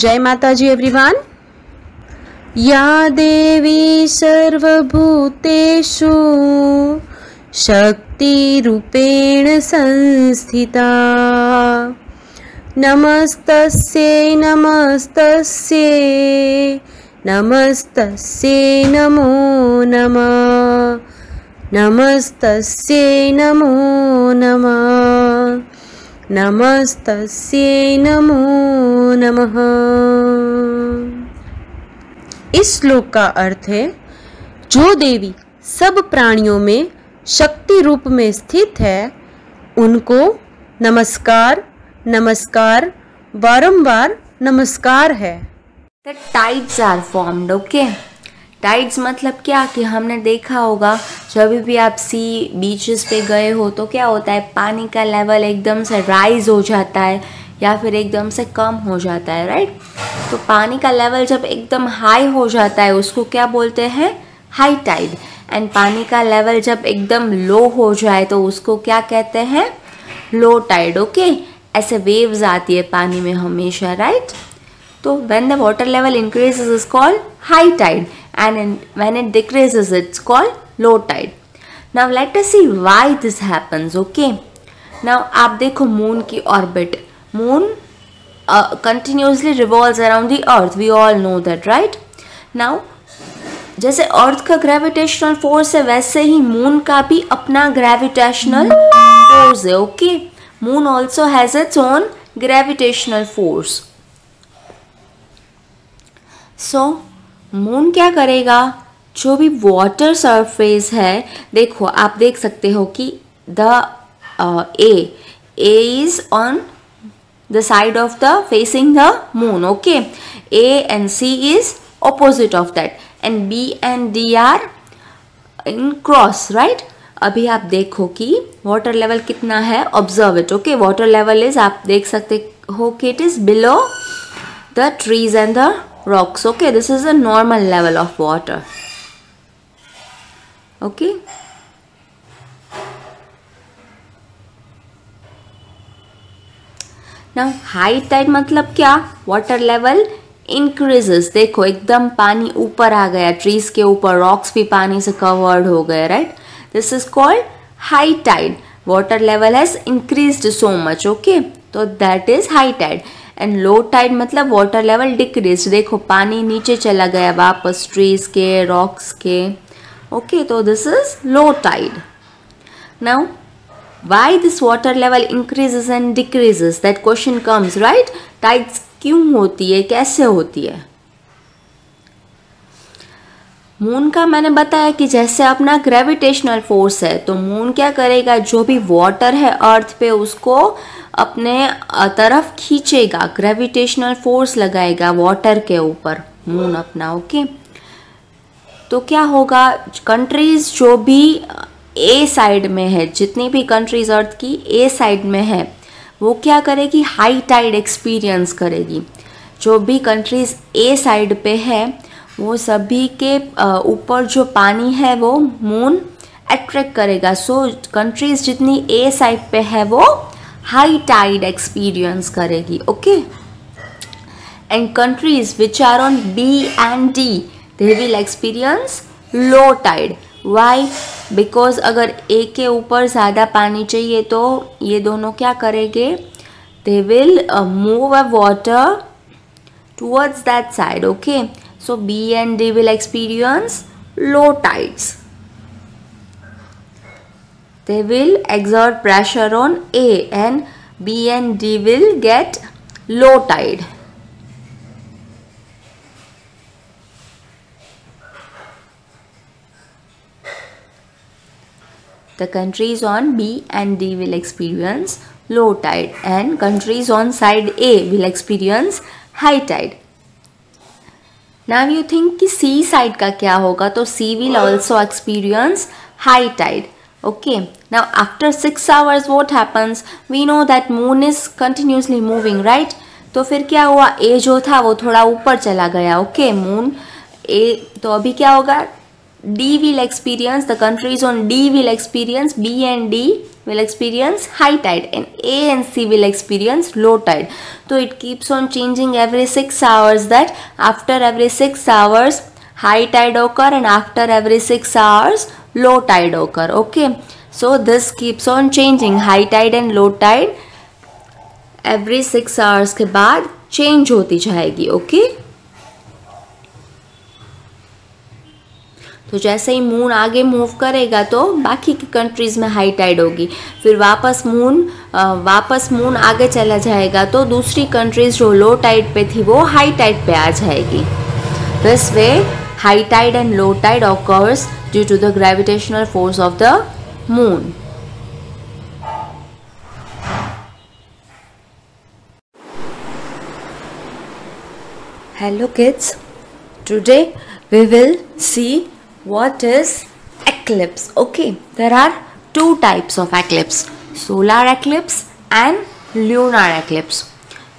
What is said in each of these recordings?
जय माता जी एवरीवन। या देवी सर्वभूतेषु शक्तिरूपेण संस्थिता नमस्तस्यै नमस्तस्यै नमस्तस्यै नमो नमः नमस्तस्यै नमो नमः नमस्तस्यै नमो नमः। इस श्लोक का अर्थ है, जो देवी सब प्राणियों में शक्ति रूप में स्थित है उनको नमस्कार नमस्कार बारंबार नमस्कार है। The tides are formed, okay? Tides मतलब क्या कि हमने देखा होगा जब भी आप बीचेस पे गए हो तो क्या होता है, पानी का लेवल एकदम से राइज हो जाता है या फिर एकदम से कम हो जाता है, राइट? तो पानी का लेवल जब एकदम हाई हो जाता है उसको क्या बोलते हैं, हाई टाइड। एंड पानी का लेवल जब एकदम लो हो जाए तो उसको क्या कहते हैं, लो टाइड, ओके? ऐसे वेव्स आती है पानी में हमेशा, राइट? तो when the water level increases is called high tide and when it decreases it's called low tide. Now let us see why this happens, okay? Now आप देखो moon की orbit, moon continuously revolves around the earth, we all know that, right? Now जैसे अर्थ का gravitational force है वैसे ही moon का भी अपना ग्रेविटेशनल फोर्स है, okay? Moon also has its own gravitational force. So moon क्या करेगा, जो भी वाटर सरफेस है, देखो आप देख सकते हो कि the A is on the side of the facing the moon, okay? A and C is opposite of that and B and D are in cross, right? अभी आप देखो कि वाटर लेवल कितना है, observe it, okay? Water level is, आप देख सकते हो कि it is below the trees and the rocks, okay? This is a normal level of water, okay? Now high tide मतलब क्या, water level increases, देखो एकदम पानी ऊपर आ गया, trees के ऊपर, rocks भी पानी से covered हो गए, right? This is called high tide. Water level has increased so much, okay? तो that is high tide. And low tide मतलब वाटर लेवल डिक्रीज, देखो पानी नीचे चला गया वापस ट्रीज के, रॉक्स के, ओके? तो this is low tide. Now why this water level increases and decreases, that question comes, right? Tides क्यों होती है, कैसे होती है? मून का मैंने बताया कि जैसे अपना ग्रेविटेशनल फोर्स है तो मून क्या करेगा, जो भी वाटर है अर्थ पे उसको अपने तरफ खींचेगा, ग्रेविटेशनल फोर्स लगाएगा वाटर के ऊपर मून अपना, ओके? तो क्या होगा, कंट्रीज जो भी ए साइड में है, जितनी भी कंट्रीज अर्थ की ए साइड में है वो क्या करेगी, हाई टाइड एक्सपीरियंस करेगी। जो भी कंट्रीज ए साइड पे है वो सभी के ऊपर जो पानी है वो मून अट्रैक्ट करेगा। सो कंट्रीज जितनी ए साइड पे है वो हाई टाइड एक्सपीरियंस करेगी, okay? And countries which are on B and D they will experience low tide. Why? Because अगर ए के ऊपर ज़्यादा पानी चाहिए तो ये दोनों क्या करेंगे, they will move a water towards that side, okay? So B and D will experience low tides. They will exert pressure on A and B and D will get low tide. The countries on B and D will experience low tide and countries on side A will experience high tide. Now you think कि C side का क्या होगा, तो C will also experience high tide, okay? Now after 6 hours what happens, we know that moon is continuously moving, right? तो फिर क्या हुआ, A जो था वो थोड़ा ऊपर चला गया, okay? मून A, तो अभी क्या होगा, D will experience, the countries on D will experience, B and D will experience high tide, and A and C will experience low tide. So it keeps on changing every 6 hours, that after every 6 hours high tide occur and after every 6 hours low tide occur. Okay, so this keeps on changing, high tide and low tide every 6 hours के बाद change होती जाएगी. Okay, तो जैसे ही moon आगे move करेगा तो बाकी की कंट्रीज में हाई टाइड होगी, फिर वापस मून आगे चला जाएगा तो दूसरी कंट्रीज जो लो टाइड पे थी वो हाई टाइड पे आ जाएगी. This way high tide and low tide occurs due to the gravitational force of the moon. Hello kids, today we will see what is eclipse. Okay, there are two types of eclipse, solar eclipse and lunar eclipse.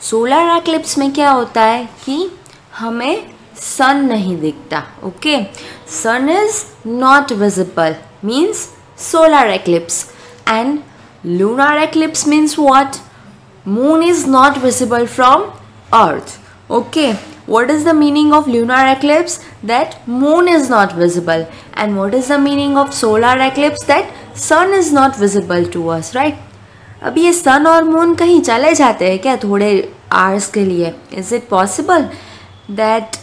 Solar eclipse में क्या होता है कि हमें sun नहीं दिखता. Okay, sun is not visible, means solar eclipse. And lunar eclipse means what? Moon is not visible from earth. Okay, what is the meaning of lunar eclipse? That moon is not visible. And what is the meaning of solar eclipse? That sun is not visible to us, right? अब ये sun और moon कहीं चले जाते हैं क्या थोड़े hours के लिए? Is it possible that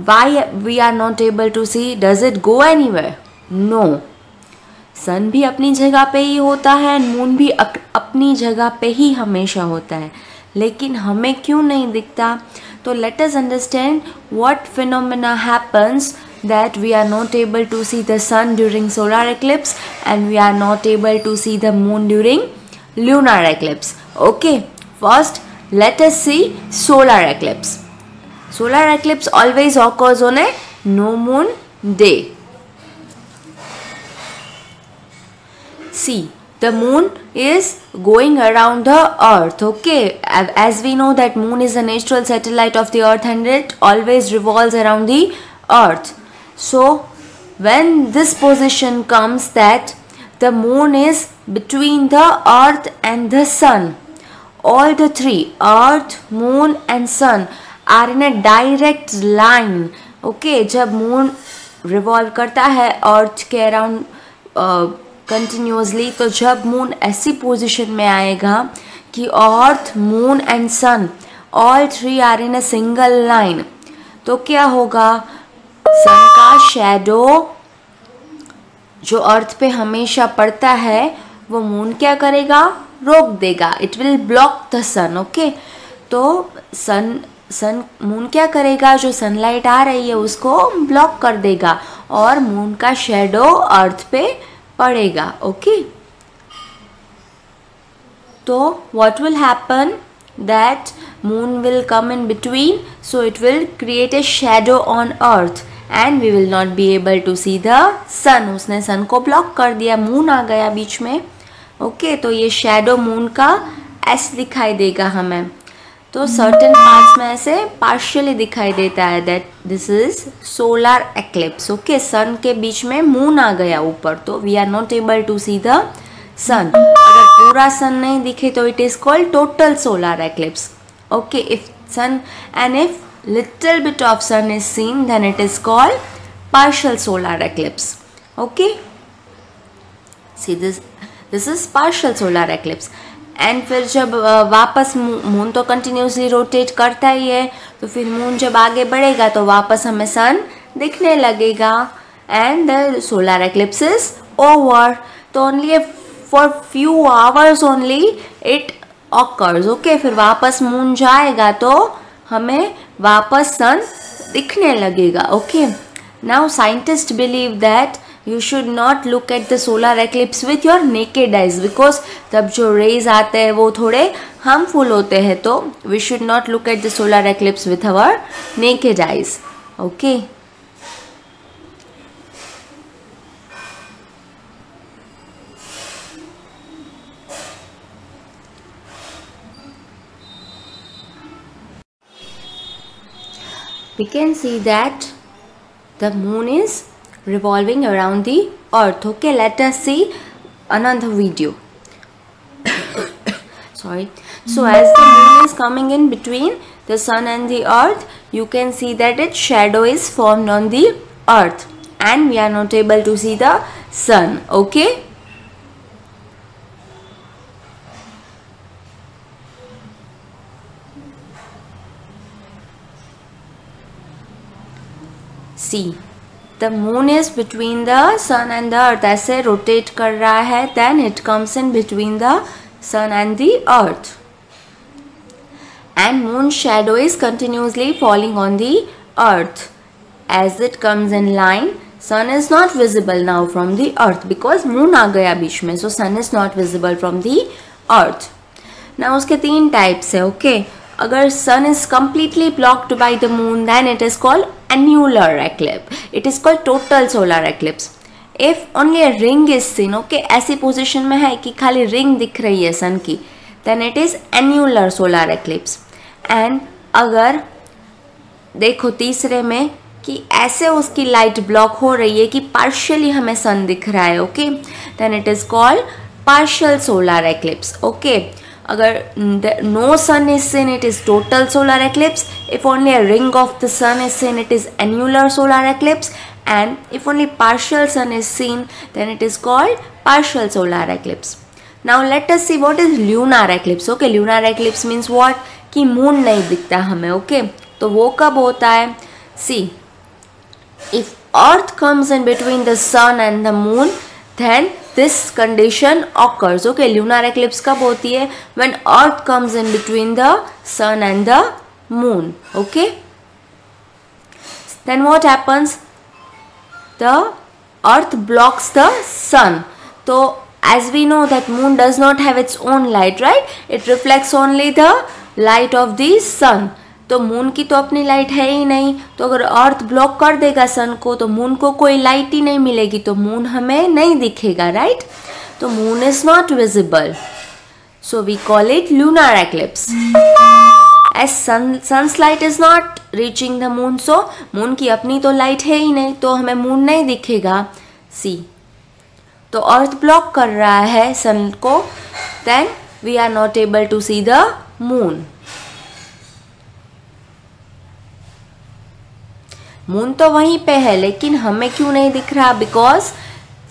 why we are not able to see? Does it go anywhere? No. sun भी अपनी जगह पे ही होता है, moon भी अपनी जगह पे ही हमेशा होता है, लेकिन हमें क्यों नहीं दिखता? तो let us understand what phenomena happens that we are not able to see the sun during solar eclipse and we are not able to see the moon during lunar eclipse. Okay, first let us see solar eclipse. Solar eclipse always occurs on a no moon day. See, the moon is going around the earth. Okay, as we know that moon is a natural satellite of the earth and it always revolves around the earth. So when this position comes that the moon is between the earth and the sun, all the three, earth, moon and sun, are in a direct line. Okay, जब moon revolve करता है earth के around continuously, तो जब moon ऐसी position में आएगा कि earth, moon and sun all three are in a single line, तो क्या होगा? सन का शैडो जो अर्थ पे हमेशा पड़ता है वो मून क्या करेगा? रोक देगा. It will block the sun. Okay, तो मून क्या करेगा? जो सनलाइट आ रही है उसको ब्लॉक कर देगा और मून का शैडो अर्थ पे पड़ेगा. ओके, तो what will happen? That moon will come in between, so it will create a shadow on earth and we will not be able to see the sun. उसने sun को block कर दिया, moon आ गया बीच में. Okay, तो ये shadow moon का ऐसे दिखाई देगा हमें. तो certain parts में ऐसे partially दिखाई देता है. that this is solar eclipse. Okay, sun के बीच में moon आ गया ऊपर, तो we are not able to see the sun. अगर पूरा sun नहीं दिखे तो it is called total solar eclipse. Okay, if sun and if little bit of sun is seen, then it is called partial solar eclipse. Okay, see this is partial solar eclipse. And फिर जब वापस moon तो continuously rotate करता ही है, तो फिर moon जब आगे बढ़ेगा तो वापस हमें सन दिखने लगेगा and the solar eclipse is over. तो only for few hours only it occurs. Okay, फिर वापस मून जाएगा तो हमें वापस सन दिखने लगेगा. Okay, now scientist believe that you should not look at the solar eclipse with your naked eyes, because तब जो rays आते हैं वो थोड़े harmful होते हैं, तो we should not look at the solar eclipse with our naked eyes. Okay. We can see that the moon is revolving around the earth. Okay, let us see another video. Sorry. So as the moon is coming in between the sun and the earth, you can see that its shadow is formed on the earth and we are not able to see the sun. Okay, see, the moon is between the sun and the earth. ऐसे rotate कर रहा है, then it comes in between the sun and the earth, and moon shadow is continuously falling on the earth. As it comes in line, sun is not visible now from the earth because moon आ गया बीच में, so sun is not visible from the earth. Now उसके 3 types है. Okay, अगर sun is completely blocked by the moon, then it is called annular eclipse. It is called total solar eclipse. If only a ring is seen, okay, ऐसी position में है कि खाली ring दिख रही है सन की, then it is annular solar eclipse. And अगर देखो तीसरे में कि ऐसे उसकी लाइट ब्लॉक हो रही है कि पार्शियली हमें सन दिख रहा है, okay, then it is called partial solar eclipse. Okay, अगर no sun is seen, it is total solar eclipse. If only a ring of the sun is seen, it is annular solar eclipse. And if only partial sun is seen, then it is called partial solar eclipse. Now let us see what is lunar eclipse. Okay, lunar eclipse means what, कि moon नहीं दिखता हमें. Okay, तो वो कब होता है? सी, if earth comes in between the sun and the moon, then this condition occurs. Okay, lunar eclipse कब होती है? When earth comes in between the sun and the moon. Okay, then what happens? The earth blocks the sun. So as we know that moon does not have its own light, right? It reflects only the light of the sun. तो moon की तो अपनी light है ही नहीं, तो अगर अर्थ block कर देगा सन को तो मून को कोई लाइट ही नहीं मिलेगी, तो मून हमें नहीं दिखेगा, राइट? तो moon is not visible, so we call it lunar eclipse. As sun's light is not reaching the moon, so moon की अपनी तो लाइट है ही नहीं, तो हमें मून नहीं दिखेगा. सी, तो अर्थ ब्लॉक कर रहा है सन को, then we are not able to see the moon. Moon तो वहीं पे है लेकिन हमें क्यों नहीं दिख रहा? बिकॉज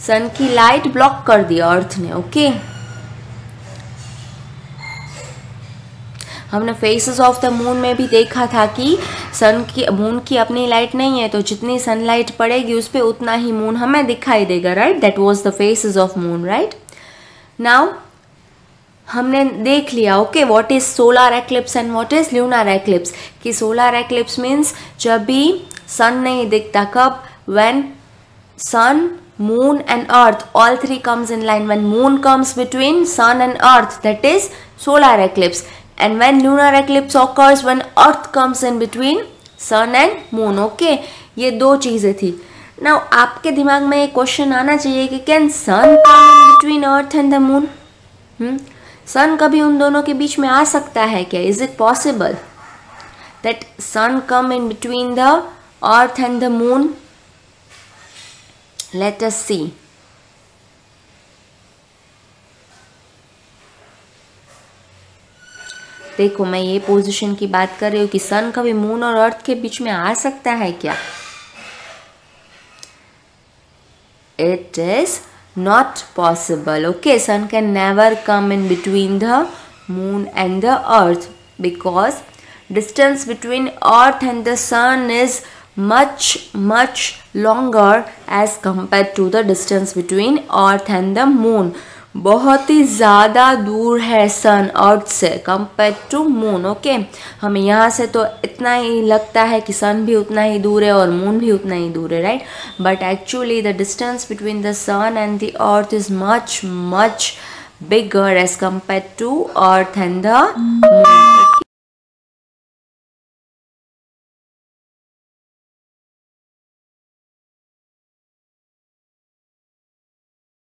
सन की लाइट ब्लॉक कर दिया अर्थ ने. ओके, हमने फेसेस ऑफ द मून में भी देखा था कि मून की अपनी लाइट नहीं है, तो जितनी सनलाइट पड़ेगी उस पर उतना ही मून हमें दिखाई देगा, right? That was the phases of moon, right? Now हमने देख लिया, okay, what is solar eclipse and what is lunar eclipse. कि सोलर एक्लिप्स मीन्स जब भी सन नहीं दिखता. कब? When sun, moon and earth all three comes in line. When moon comes between sun and earth, that is solar eclipse. And when lunar eclipse occurs, when earth comes in between sun and moon. Okay, ये दो चीजें थी. Now आपके दिमाग में एक question आना चाहिए कि can sun come in between earth and the moon? सन कभी उन दोनों के बीच में आ सकता है क्या? Is it possible that sun come in between the earth and the moon? Let us see. देखो, मैं ये पोजीशन की बात कर रही हूँ कि सन कभी मून और अर्थ के बीच में आ सकता है क्या? It is not possible. Okay, sun can never come in between the moon and the earth because distance between earth and the sun is much longer as compared to the distance between earth and the moon. बहुत ही ज़्यादा दूर है सन अर्थ से compare to moon. Okay, हमें यहाँ से तो इतना ही लगता है कि सन भी उतना ही दूर है और मून भी उतना ही दूर है, right? But actually the distance between the sun and the earth is much bigger as compare to earth and the moon.